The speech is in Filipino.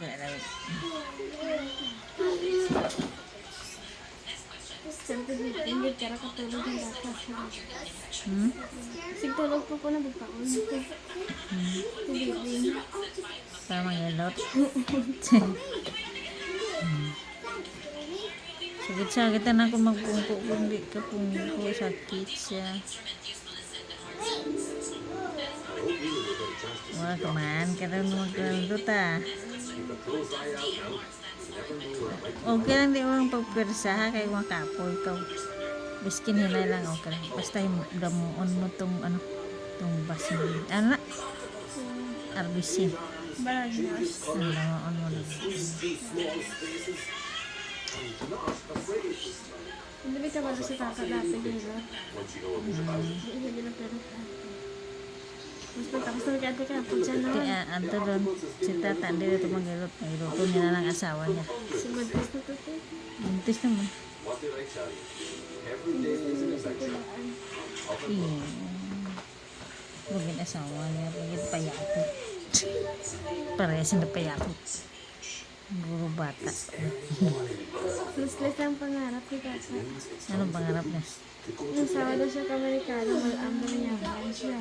Kaya lang. Siyempre, hindi pero katulog yung dapat. Hmm? Sigtulog po na bigpaon. Hindi. Para mangelot. Sakit-sakit na ako magpungko kung di ka pungko. Sakit siya. Wah, kumahan ka rin magkalundot ah. Okay lang di mo pagpersa ha, kaya makapoy ka. Biskin hinay lang okay lang. Basta damuon mo tong ano, tong basin. Ano na? RBC. Balagness. Damuon mo lang. Hindi ka ba sa kakadapin nila? Hindi na pero. Mas matapos na kaya ka po dyan naman. Kaya anto doon, si tata hindi ito mag-ilot. Iluto niya na lang asawa niya. Si Madras na to. Buntis naman. Bugin asawa niya, bugin payakot. Parehas na payakot. Guru bata. Useless ang pangarap ni Tata. Anong pangarap niya? Yung sawa daw siya ka Amerikano, mal-amber niya. Siya.